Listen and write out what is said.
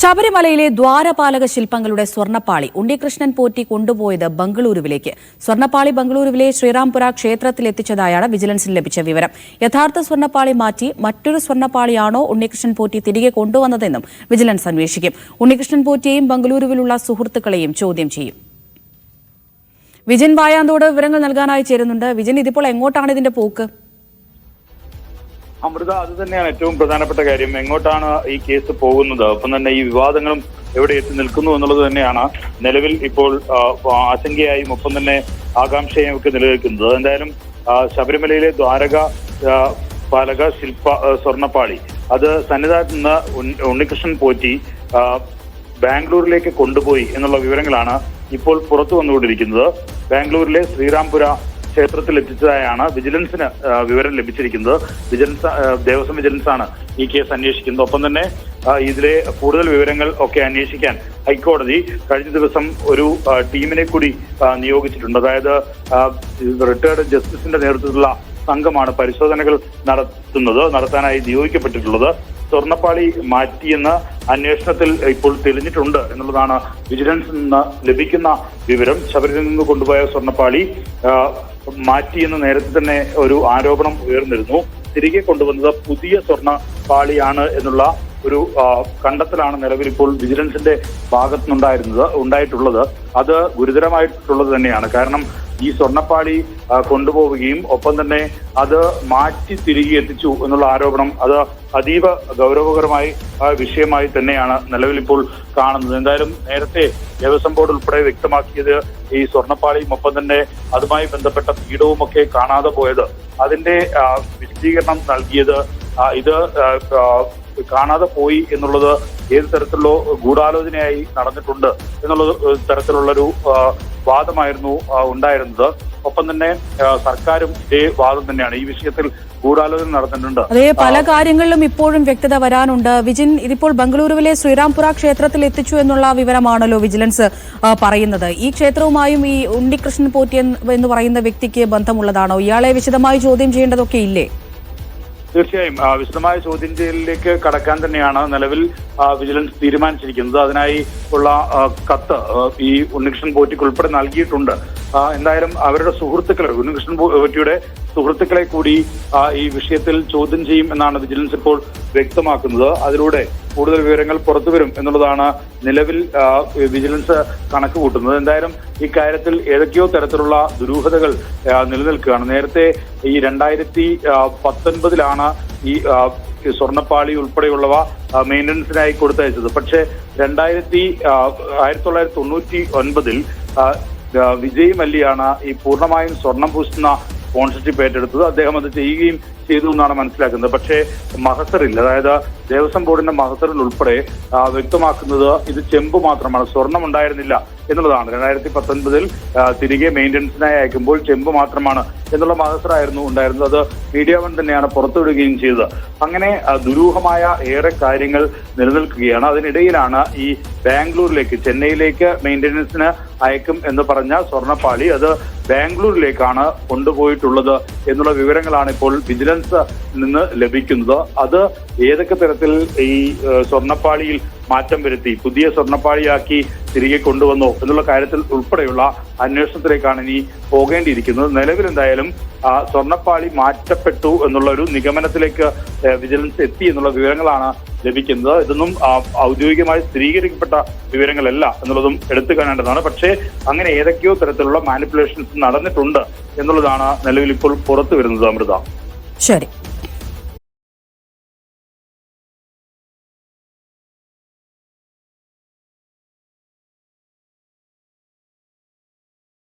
ശബരിമലയിലെ ദ്വാരപാലക ശില്പങ്ങളുടെ സ്വർണ്ണപ്പാളി ഉണ്ണികൃഷ്ണൻ പോറ്റി കൊണ്ടുപോയത് ബംഗളൂരുവിലേക്ക്. സ്വർണ്ണപ്പാളി ബംഗളൂരുവിലെ ശ്രീറാംപുര ക്ഷേത്രത്തിലെത്തിച്ചതായാണ് വിജിലൻസിന് ലഭിച്ച വിവരം. യഥാർത്ഥ സ്വർണ്ണപ്പാളി മാറ്റി മറ്റൊരു സ്വർണ്ണപ്പാളിയാണോ ഉണ്ണികൃഷ്ണൻ പോറ്റി തിരികെ കൊണ്ടുവന്നതെന്നും വിജിലൻസ് അന്വേഷിക്കും. ഉണ്ണികൃഷ്ണൻ പോറ്റിയെയും ബംഗളൂരുവിലുള്ള സുഹൃത്തുക്കളെയും ചോദ്യം ചെയ്യും. വിജിൻ വായാന്തോട് വിവരങ്ങൾ നൽകാനായി ചേരുന്നുണ്ട്. വിജിൻ, ഇതിപ്പോൾ എങ്ങോട്ടാണ് ഇതിന്റെ പോക്ക്? അമൃത, അത് തന്നെയാണ് ഏറ്റവും പ്രധാനപ്പെട്ട കാര്യം. എങ്ങോട്ടാണ് ഈ കേസ് പോകുന്നത്, ഒപ്പം തന്നെ ഈ വിവാദങ്ങളും എവിടെ എത്തി നിൽക്കുന്നു എന്നുള്ളത് തന്നെയാണ് നിലവിൽ ഇപ്പോൾ ആശങ്കയായും ഒപ്പം തന്നെ ആകാംക്ഷയും ഒക്കെ നിലനിൽക്കുന്നത്. എന്തായാലും ശബരിമലയിലെ പാലക ശില്പ സ്വർണ്ണപ്പാളി അത് സന്നിധാനത്ത് നിന്ന് ഉണ്ണികൃഷ്ണൻ പോറ്റി ബാംഗ്ലൂരിലേക്ക് കൊണ്ടുപോയി എന്നുള്ള വിവരങ്ങളാണ് ഇപ്പോൾ പുറത്തു വന്നുകൊണ്ടിരിക്കുന്നത്. ബാംഗ്ലൂരിലെ ശ്രീറാംപുര ക്ഷേത്രത്തിൽ എത്തിച്ചതായാണ് വിജിലൻസിന് വിവരം ലഭിച്ചിരിക്കുന്നത്. ദേവസ്വം വിജിലൻസ് ആണ് ഈ കേസ് അന്വേഷിക്കുന്നത്. ഒപ്പം തന്നെ ഇതിലെ കൂടുതൽ വിവരങ്ങൾ ഒക്കെ അന്വേഷിക്കാൻ ഹൈക്കോടതി കഴിഞ്ഞ ദിവസം ഒരു ടീമിനെ കൂടി നിയോഗിച്ചിട്ടുണ്ട്. അതായത് റിട്ടയർഡ് ജസ്റ്റിസിന്റെ നേതൃത്വത്തിലുള്ള സംഘമാണ് പരിശോധനകൾ നടത്താനായി നിയോഗിക്കപ്പെട്ടിട്ടുള്ളത്. സ്വർണ്ണപ്പാളി മാറ്റിയെന്ന് അന്വേഷണത്തിൽ ഇപ്പോൾ തെളിഞ്ഞിട്ടുണ്ട് എന്നുള്ളതാണ് വിജിലൻസിൽ നിന്ന് ലഭിക്കുന്ന വിവരം. ശബരിമലയിൽ നിന്ന് കൊണ്ടുപോയ സ്വർണ്ണപ്പാളി മാറ്റിയെന്ന് നേരത്തെ തന്നെ ഒരു ആരോപണം ഉയർന്നിരുന്നു. തിരികെ കൊണ്ടുവന്നത് പുതിയ സ്വർണ്ണപ്പാളിയാണ് എന്നുള്ള ഒരു കണ്ടെത്തലാണ് നിലവിൽ ഇപ്പോൾ വിജിലൻസിന്റെ ഉണ്ടായിട്ടുള്ളത്. അത് ഗുരുതരമായിട്ടുള്ളത് തന്നെയാണ്. കാരണം ഈ സ്വർണ്ണപ്പാളി കൊണ്ടുപോവുകയും ഒപ്പം തന്നെ അത് മാറ്റി തിരികെ എത്തിച്ചു എന്നുള്ള ആരോപണം അത് അതീവ ഗൗരവകരമായ വിഷയമായി തന്നെയാണ് നിലവിൽ ഇപ്പോൾ കാണുന്നത്. എന്തായാലും നേരത്തെ ദേവസ്വം ബോർഡ് ഉൾപ്പെടെ വ്യക്തമാക്കിയത് ഈ സ്വർണ്ണപ്പാളിയും ഒപ്പം തന്നെ അതുമായി ബന്ധപ്പെട്ട പീഠവും ഒക്കെ കാണാതെ പോയത്, അതിന്റെ വിശദീകരണം നൽകിയത് ഇത് കാണാതെ പോയി എന്നുള്ളത് ഏത് തരത്തിലുള്ള ഗൂഢാലോചനയായി നടന്നിട്ടുണ്ട് എന്നുള്ളത് തരത്തിലുള്ളൊരു വാദമായിരുന്നു ഉണ്ടായിരുന്നത്. ഒപ്പം തന്നെ സർക്കാരും ഇതേ വാദം തന്നെയാണ്. ഈ വിഷയത്തിൽ ഗൂഢാലോചന നടന്നിട്ടുണ്ട്. അതേ പല കാര്യങ്ങളിലും ഇപ്പോഴും വ്യക്തത വരാനുണ്ട്. വിജിൻ, ഇതിപ്പോൾ ബംഗളൂരുവിലെ ശ്രീറാംപുര ക്ഷേത്രത്തിൽ എത്തിച്ചു എന്നുള്ള വിവരമാണല്ലോ വിജിലൻസ് പറയുന്നത്. ഈ ക്ഷേത്രവുമായും ഈ ഉണ്ണികൃഷ്ണൻ പോറ്റി എന്ന് പറയുന്ന വ്യക്തിക്ക് ബന്ധമുള്ളതാണോ? ഇയാളെ വിശദമായി ചോദ്യം ചെയ്യേണ്ടതൊക്കെ ഇല്ലേ? തീർച്ചയായും വിശദമായ ചോദ്യം ചെയ്യലിലേക്ക് കടക്കാൻ തന്നെയാണ് നിലവിൽ വിജിലൻസ് തീരുമാനിച്ചിരിക്കുന്നത്. അതിനായി ഉള്ള കത്ത് ഈ ഉണ്ണികൃഷ്ണൻ പോറ്റിക്ക് ഉൾപ്പെടെ നൽകിയിട്ടുണ്ട്. എന്തായാലും അവരുടെ സുഹൃത്തുക്കളെ, ഉണ്ണികൃഷ്ണൻ പോറ്റിയുടെ സുഹൃത്തുക്കളെ കൂടി ഈ വിഷയത്തിൽ ചോദ്യം ചെയ്യും എന്നാണ് വിജിലൻസ് ഇപ്പോൾ വ്യക്തമാക്കുന്നത്. അതിലൂടെ കൂടുതൽ വിവരങ്ങൾ പുറത്തുവരും എന്നുള്ളതാണ് നിലവിൽ വിജിലൻസ് കണക്ക് കൂട്ടുന്നത്. എന്തായാലും ഇക്കാര്യത്തിൽ ഏതൊക്കെയോ തരത്തിലുള്ള ദുരൂഹതകൾ നിലനിൽക്കുകയാണ്. നേരത്തെ ഈ 2019 ഈ സ്വർണ്ണപ്പാളി ഉൾപ്പെടെയുള്ളവ മെയിൻ്റനൻസിനായി കൊടുത്തയച്ചത്. പക്ഷേ 1999 വിജയ് മല്യയാണ് ഈ പൂർണ്ണമായും സ്വർണം പൂശുന്ന സ്പോൺസർഷിപ്പ് ഏറ്റെടുത്തത്. അദ്ദേഹം അത് ചെയ്യുകയും ചെയ്തു എന്നാണ് മനസ്സിലാക്കുന്നത്. പക്ഷേ മഹസറിൽ, അതായത് ദേവസ്വം ബോർഡിന്റെ മഹസറിൽ ഉൾപ്പെടെ വ്യക്തമാക്കുന്നത് ഇത് ചെമ്പ് മാത്രമാണ്, സ്വർണം ഉണ്ടായിരുന്നില്ല എന്നുള്ളതാണ്. 2019 തിരികെ മെയിൻ്റനൻസിനായി അയക്കുമ്പോൾ ചെമ്പ് മാത്രമാണ് എന്നുള്ള മഹസറായിരുന്നു ഉണ്ടായിരുന്നത്. അത് മീഡിയ വൺ തന്നെയാണ് പുറത്തുവിടുകയും ചെയ്തത്. അങ്ങനെ ദുരൂഹമായ ഏറെ കാര്യങ്ങൾ നിലനിൽക്കുകയാണ്. അതിനിടയിലാണ് ഈ ബാംഗ്ലൂരിലേക്ക്, ചെന്നൈയിലേക്ക് മെയിൻ്റനൻസിന് അയക്കും എന്ന് പറഞ്ഞ സ്വർണ്ണപ്പാളി അത് ബാംഗ്ലൂരിലേക്കാണ് കൊണ്ടുപോയിട്ടുള്ളത് എന്നുള്ള വിവരങ്ങളാണ് ഇപ്പോൾ വിജിലൻസ് നിന്ന് ലഭിക്കുന്നത്. അത് ഏതൊക്കെ തരത്തിൽ ഈ സ്വർണ്ണപ്പാളിയിൽ മാറ്റം വരുത്തി പുതിയ സ്വർണ്ണപ്പാളിയാക്കി തിരികെ കൊണ്ടുവന്നോ എന്നുള്ള കാര്യത്തിൽ ഉൾപ്പെടെയുള്ള അന്വേഷണത്തിലേക്കാണ് ഇനി പോകേണ്ടിയിരിക്കുന്നത്. നിലവിൽ എന്തായാലും സ്വർണ്ണപ്പാളി മാറ്റപ്പെട്ടു എന്നുള്ള ഒരു നിഗമനത്തിലേക്ക് വിജിലൻസ് എത്തി എന്നുള്ള വിവരങ്ങളാണ് ലഭിക്കുന്നത്. ഇതൊന്നും ഔദ്യോഗികമായി സ്ഥിരീകരിക്കപ്പെട്ട വിവരങ്ങളല്ല എന്നുള്ളതും എടുത്തു കാണേണ്ടതാണ്. പക്ഷേ അങ്ങനെ ഏതൊക്കെയോ തരത്തിലുള്ള മാനിപ്പുലേഷൻസ് നടന്നിട്ടുണ്ട് എന്നുള്ളതാണ് നിലവിൽ ഇപ്പോൾ പുറത്തു വരുന്നത്. അമൃത, ശരി.